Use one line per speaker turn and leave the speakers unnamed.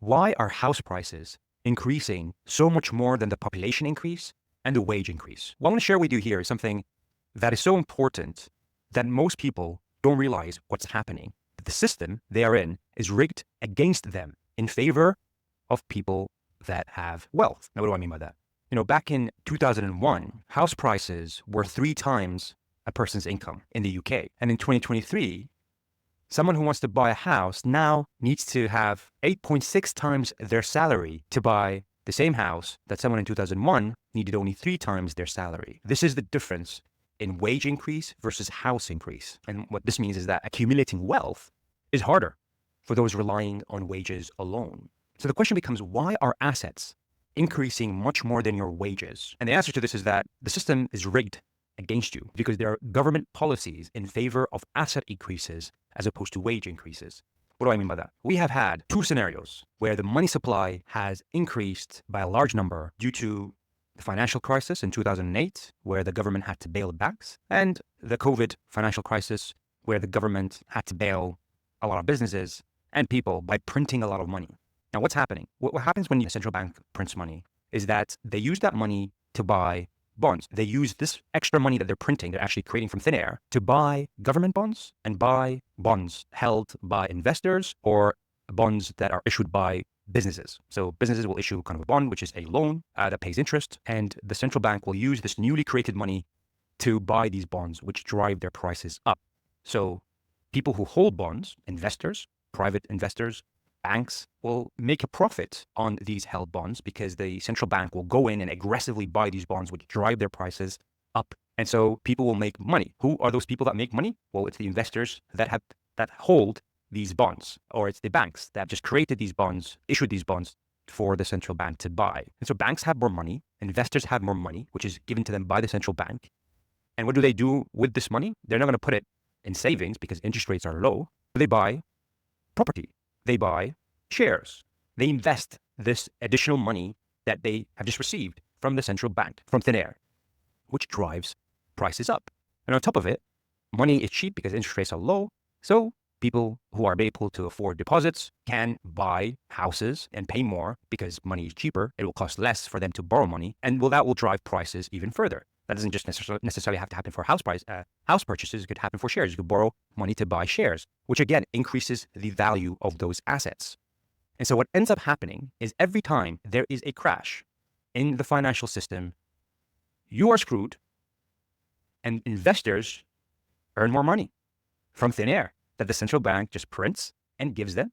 Why are house prices increasing so much more than the population increase and the wage increase? What I want to share with you here is something that is so important that most people don't realize what's happening. The system they are in is rigged against them in favor of people that have wealth. Now, what do I mean by that? Back in 2001, house prices were 3 times a person's income in the UK. And in 2023, someone who wants to buy a house now needs to have 8.6 times their salary to buy the same house that someone in 2001 needed only 3 times their salary. This is the difference in wage increase versus house increase. And what this means is that accumulating wealth is harder for those relying on wages alone. So the question becomes, why are assets increasing much more than your wages? And the answer to this is that the system is rigged against you because there are government policies in favor of asset increases as opposed to wage increases. What do I mean by that? We have had 2 scenarios where the money supply has increased by a large number due to the financial crisis in 2008, where the government had to bail banks, and the COVID financial crisis, where the government had to bail a lot of businesses and people by printing a lot of money. Now, what's happening? What happens when the central bank prints money is that they use that money to buy bonds. They use this extra money that they're printing, they're actually creating from thin air, to buy government bonds and buy bonds held by investors or bonds that are issued by businesses. So businesses will issue kind of a bond, which is a loan that pays interest, and the central bank will use this newly created money to buy these bonds, which drive their prices up. So people who hold bonds, investors, private investors, banks, will make a profit on these held bonds because the central bank will go in and aggressively buy these bonds, which drive their prices up. And so people will make money. Who are those people that make money? Well, it's the investors that hold these bonds, or it's the banks that just created these bonds, issued these bonds for the central bank to buy. And so banks have more money, investors have more money, which is given to them by the central bank. And what do they do with this money? They're not going to put it in savings because interest rates are low. They buy property. They buy shares. They invest this additional money that they have just received from the central bank, from thin air, which drives prices up. And on top of it, money is cheap because interest rates are low. So people who are able to afford deposits can buy houses and pay more because money is cheaper. It will cost less for them to borrow money, and that will drive prices even further. That doesn't just necessarily have to happen for house purchases. It could happen for shares. You could borrow money to buy shares, which again increases the value of those assets. And so what ends up happening is every time there is a crash in the financial system, you are screwed, and investors earn more money from thin air that the central bank just prints and gives them,